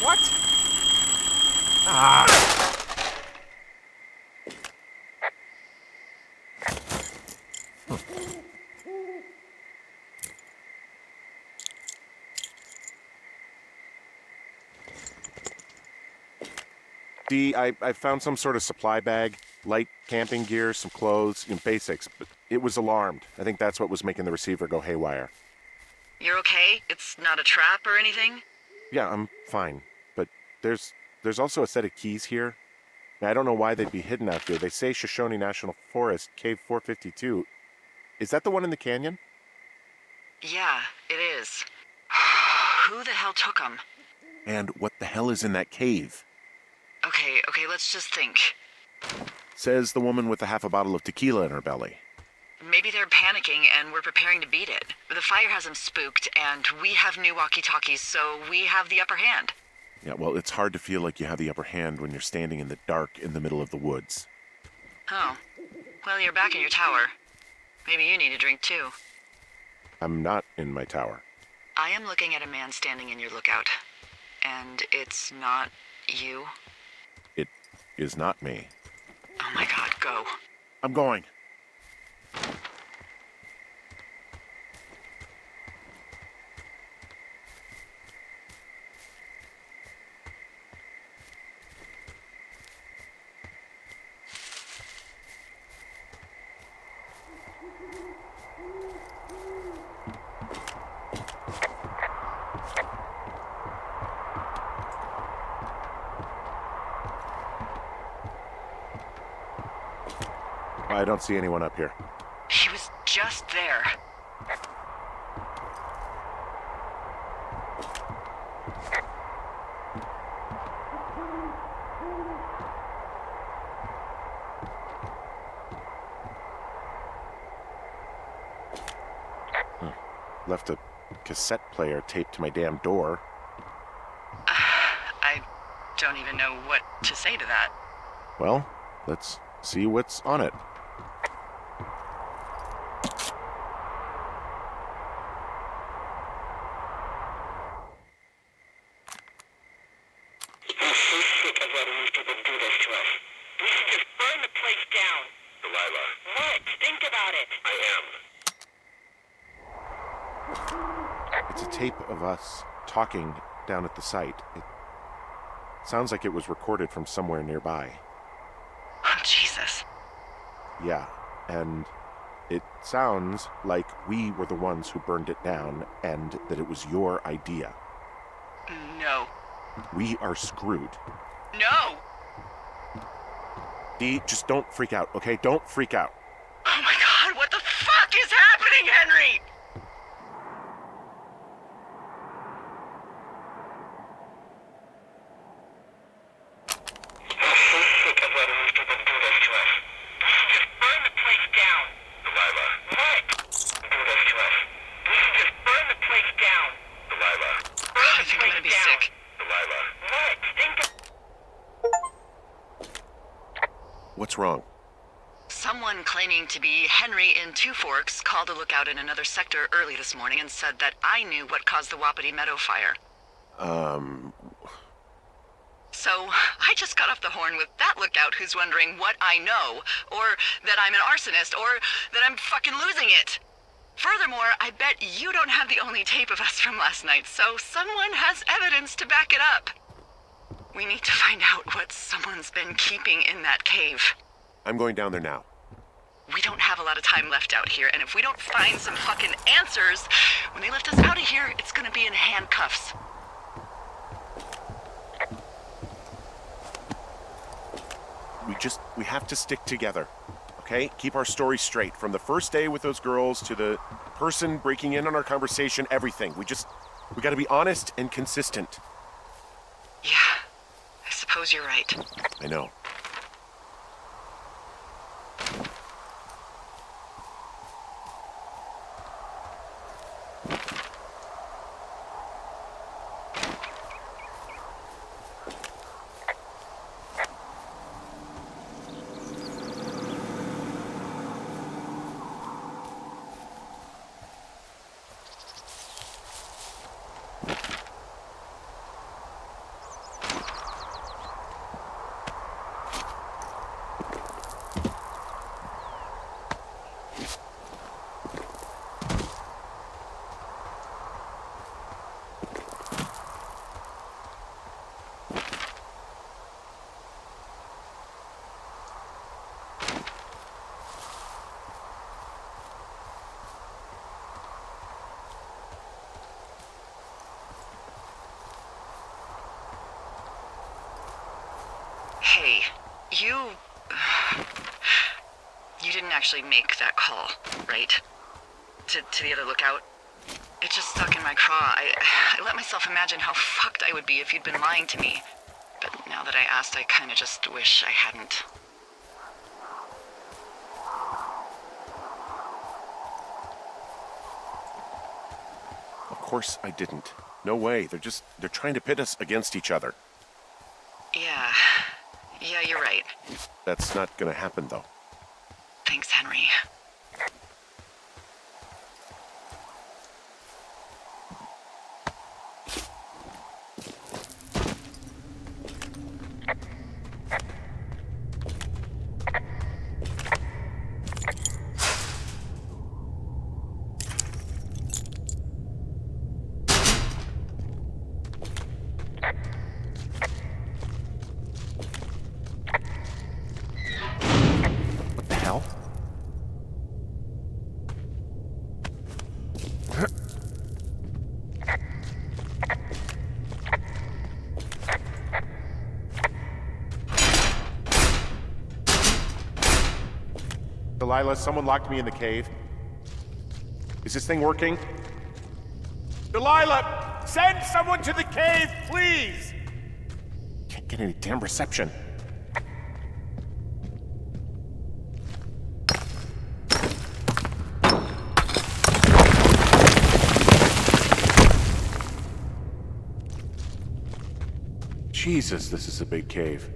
What? Ah! Dee, I found some sort of supply bag, light camping gear, some clothes, basics, but it was alarmed. I think that's what was making the receiver go haywire. You're okay? It's not a trap or anything? Yeah, I'm fine, but there's also a set of keys here. I don't know why they'd be hidden out here. They say Shoshone National Forest, Cave 452. Is that the one in the canyon? Yeah, it is. Who the hell took them? And what the hell is in that cave? Okay, let's just think. Says the woman with a half a bottle of tequila in her belly. Maybe they're panicking and we're preparing to beat it. The fire has them spooked, and we have new walkie-talkies, so we have the upper hand. Yeah, well, it's hard to feel like you have the upper hand when you're standing in the dark in the middle of the woods. Oh. Well, you're back in your tower. Maybe you need a drink, too. I'm not in my tower. I am looking at a man standing in your lookout. And it's not you? It is not me. Oh my god, go. I'm going. I don't see anyone up here. He was just there. Left a cassette player taped to my damn door. I don't even know what to say to that. Well, let's see what's on it. I'm so sick of letting these people do this to us. We should just burn the place down. Delilah. What? Think about it. I am. It's a tape of us talking down at the site. It sounds like it was recorded from somewhere nearby. Oh, Jesus. Yeah, and it sounds like we were the ones who burned it down and that it was your idea. No. We are screwed. No! Dee, just don't freak out, okay? Don't freak out. Oh my god, what the fuck is happening, Henry? I'm so sick of letting these people do this to us. We should just burn the place down. Delilah. What? Do this to us. We should just burn the place down. Delilah. Burn I the think I'm gonna be place down. sick. Delilah. What? Think of... What's wrong? Someone claiming to be Henry in Two Forks called a lookout in another sector early this morning and said that I knew what caused the Wapiti Meadow fire. So, I just got off the horn with that lookout who's wondering what I know, or that I'm an arsonist, or that I'm fucking losing it. Furthermore, I bet you don't have the only tape of us from last night, so someone has evidence to back it up. We need to find out what someone's been keeping in that cave. I'm going down there now. We don't have a lot of time left out here, and if we don't find some fucking answers, when they lift us out of here, it's gonna be in handcuffs. We have to stick together, okay? Keep our story straight. From the first day with those girls to the person breaking in on our conversation, everything. We gotta be honest and consistent. Yeah, I suppose you're right. I know. actually make that call, right? To the other lookout. It just stuck in my craw. I let myself imagine how fucked I would be if you'd been lying to me. But now that I asked, I kinda just wish I hadn't. Of course I didn't. No way. They're trying to pit us against each other. Yeah. Yeah, you're right. That's not gonna happen, though. Thanks, Henry. What the hell? Delilah, someone locked me in the cave. Is this thing working? Delilah! Send someone to the cave, please! Can't get any damn reception. Jesus, this is a big cave.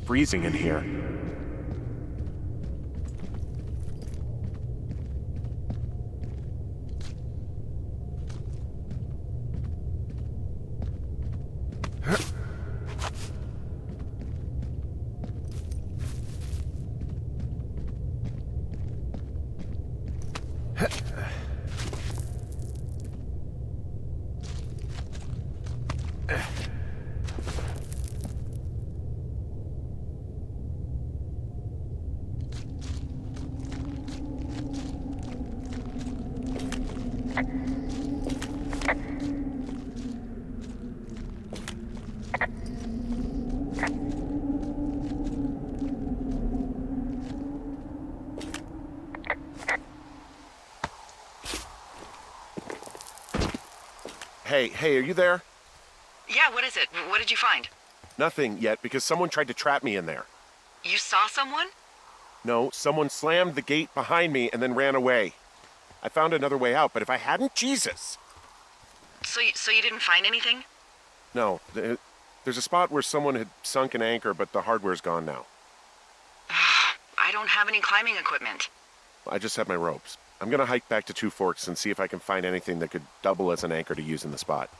Freezing in here. Hey, are you there? Yeah, what is it? What did you find? Nothing yet, because someone tried to trap me in there. You saw someone? No, someone slammed the gate behind me and then ran away. I found another way out, but if I hadn't, Jesus! So you didn't find anything? No, there's a spot where someone had sunk an anchor, but the hardware's gone now. I don't have any climbing equipment. I just have my ropes. I'm gonna hike back to Two Forks and see if I can find anything that could double as an anchor to use in the spot.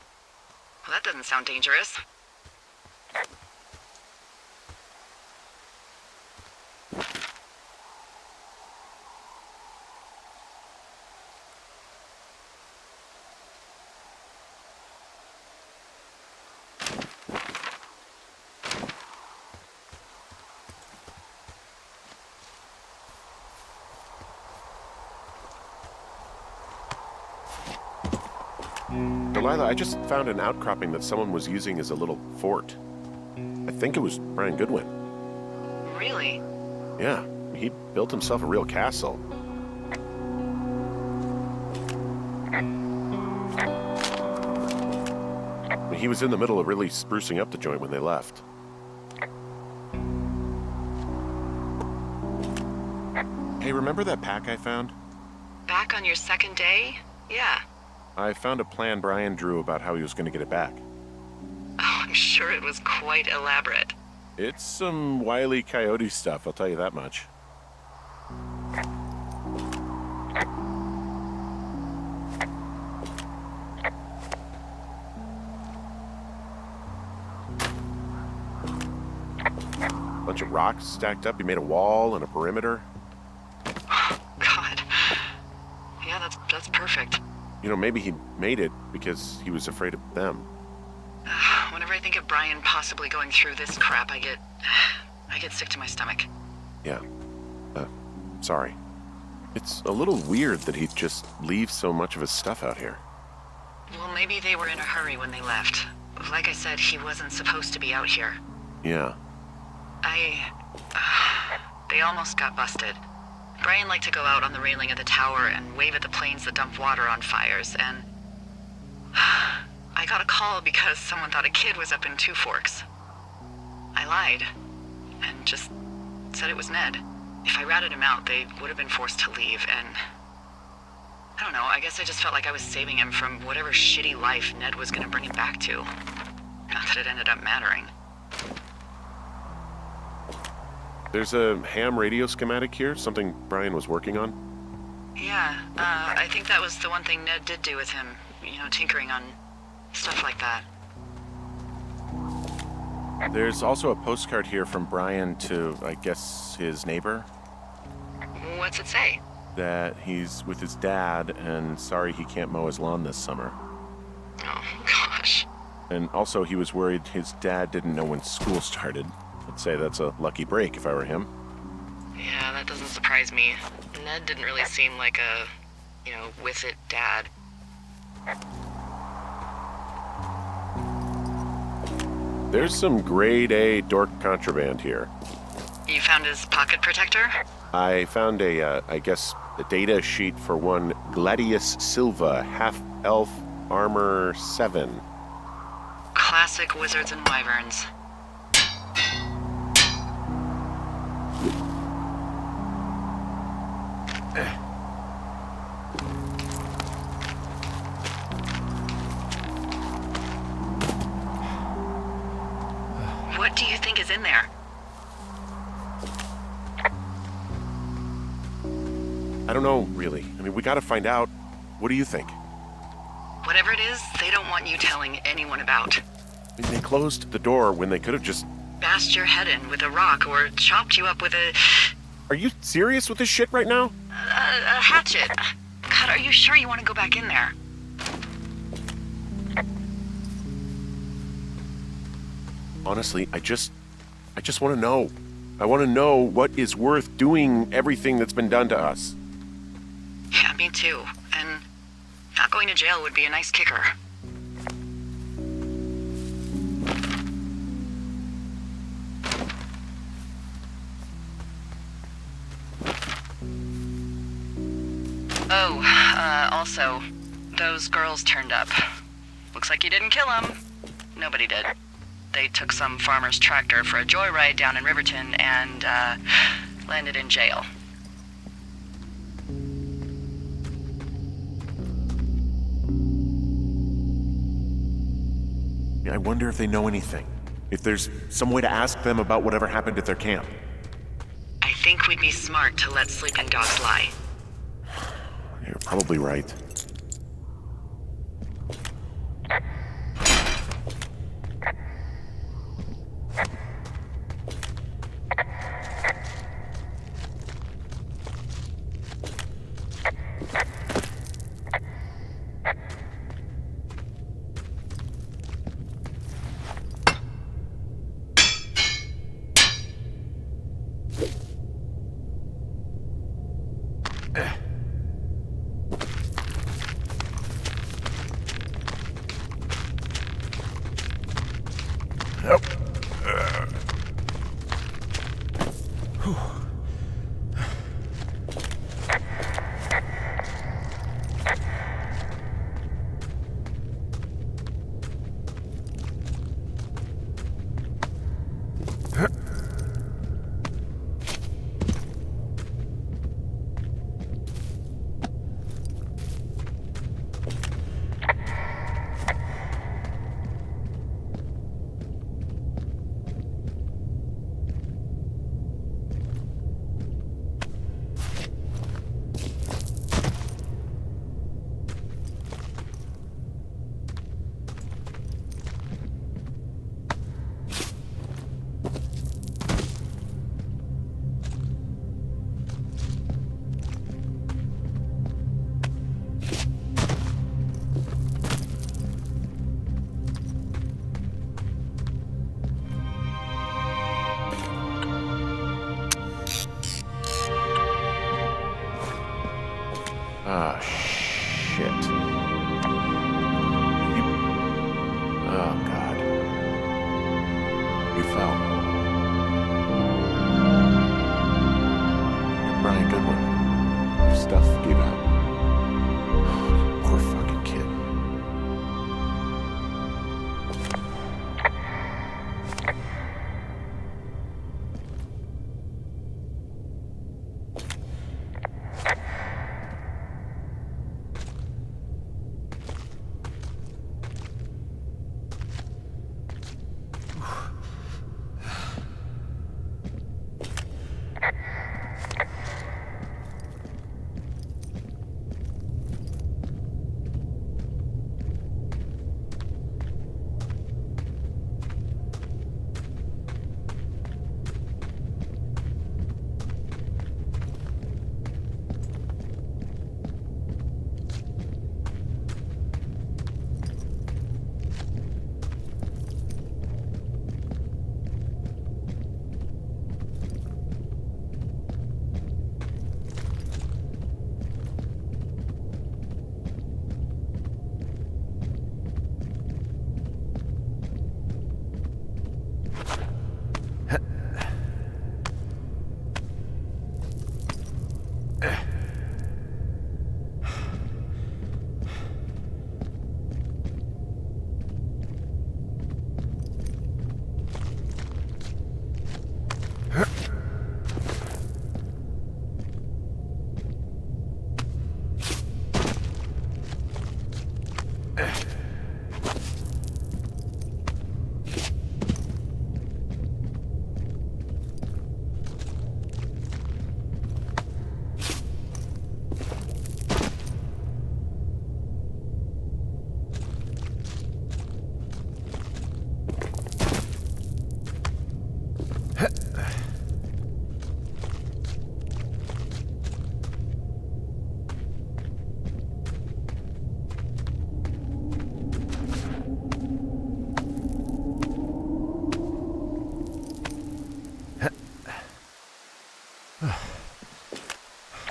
Well, that doesn't sound dangerous. Delilah, I just found an outcropping that someone was using as a little fort. I think it was Brian Goodwin. Really? Yeah, he built himself a real castle. He was in the middle of really sprucing up the joint when they left. Hey, remember that pack I found? Back on your second day? Yeah. I found a plan Brian drew about how he was going to get it back. Oh, I'm sure it was quite elaborate. It's some Wile E. Coyote stuff, I'll tell you that much. Bunch of rocks stacked up. He made a wall and a perimeter. perfect. Maybe he made it because he was afraid of them. Whenever I think of Brian possibly going through this crap, I get sick to my stomach. Yeah. Sorry. It's a little weird that he'd just leave so much of his stuff out here. Well, maybe they were in a hurry when they left. Like I said, he wasn't supposed to be out here. Yeah. They almost got busted. Brian liked to go out on the railing of the tower and wave at the planes that dump water on fires, and I got a call because someone thought a kid was up in Two Forks. I lied, and just said it was Ned. If I ratted him out, they would have been forced to leave, and I don't know, I guess I just felt like I was saving him from whatever shitty life Ned was gonna bring him back to. Not that it ended up mattering. There's a ham radio schematic here, something Brian was working on. Yeah, I think that was the one thing Ned did do with him. Tinkering on stuff like that. There's also a postcard here from Brian to, I guess, his neighbor. What's it say? That he's with his dad and sorry he can't mow his lawn this summer. Oh, gosh. And also he was worried his dad didn't know when school started. I'd say that's a lucky break if I were him. Yeah, that doesn't surprise me. Ned didn't really seem like a, with it dad. There's some grade A dork contraband here. You found his pocket protector? I found a data sheet for one Gladius Silva, half-elf armor 7. Classic wizards and wyverns. What do you think is in there? I don't know, really. I mean, we gotta find out. What do you think? Whatever it is, they don't want you telling anyone about. I mean, they closed the door when they could have just... Bashed your head in with a rock or chopped you up with a Are you serious with this shit right now? hatchet. God, are you sure you want to go back in there? Honestly, I just want to know. I want to know what is worth doing everything that's been done to us. Yeah, me too. And not going to jail would be a nice kicker. Oh, also, those girls turned up. Looks like you didn't kill them. Nobody did. They took some farmer's tractor for a joyride down in Riverton and, landed in jail. I wonder if they know anything. If there's some way to ask them about whatever happened at their camp. I think we'd be smart to let sleeping dogs lie. You're probably right. You fell. You're Brian Goodwin. Your stuff gave out. Poor fucking kid.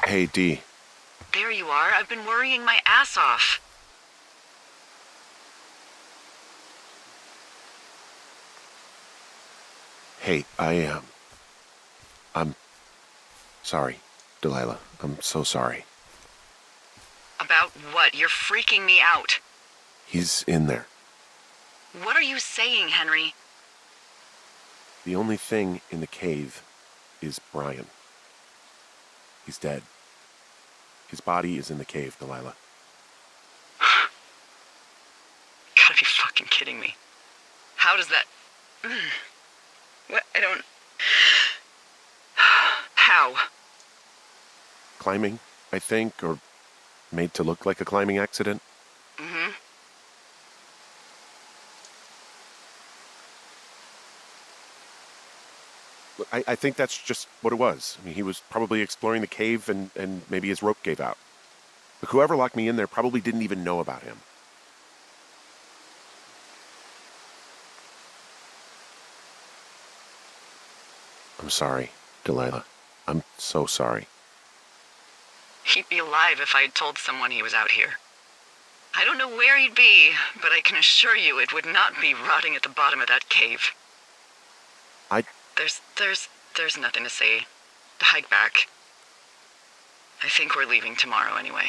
Hey, Dee. There you are. I've been worrying my ass off. Hey, I'm sorry, Delilah. I'm so sorry. About what? You're freaking me out. He's in there. What are you saying, Henry? The only thing in the cave is Brian. He's dead. His body is in the cave, Delilah. Gotta be fucking kidding me. How does that... What? I don't... How? Climbing, I think, or made to look like a climbing accident. Mm-hmm. Look, I think that's just what it was. I mean, he was probably exploring the cave and maybe his rope gave out. But whoever locked me in there probably didn't even know about him. I'm sorry, Delilah. I'm so sorry. He'd be alive if I had told someone he was out here. I don't know where he'd be, but I can assure you it would not be rotting at the bottom of that cave. There's nothing to say. Hike back. I think we're leaving tomorrow anyway.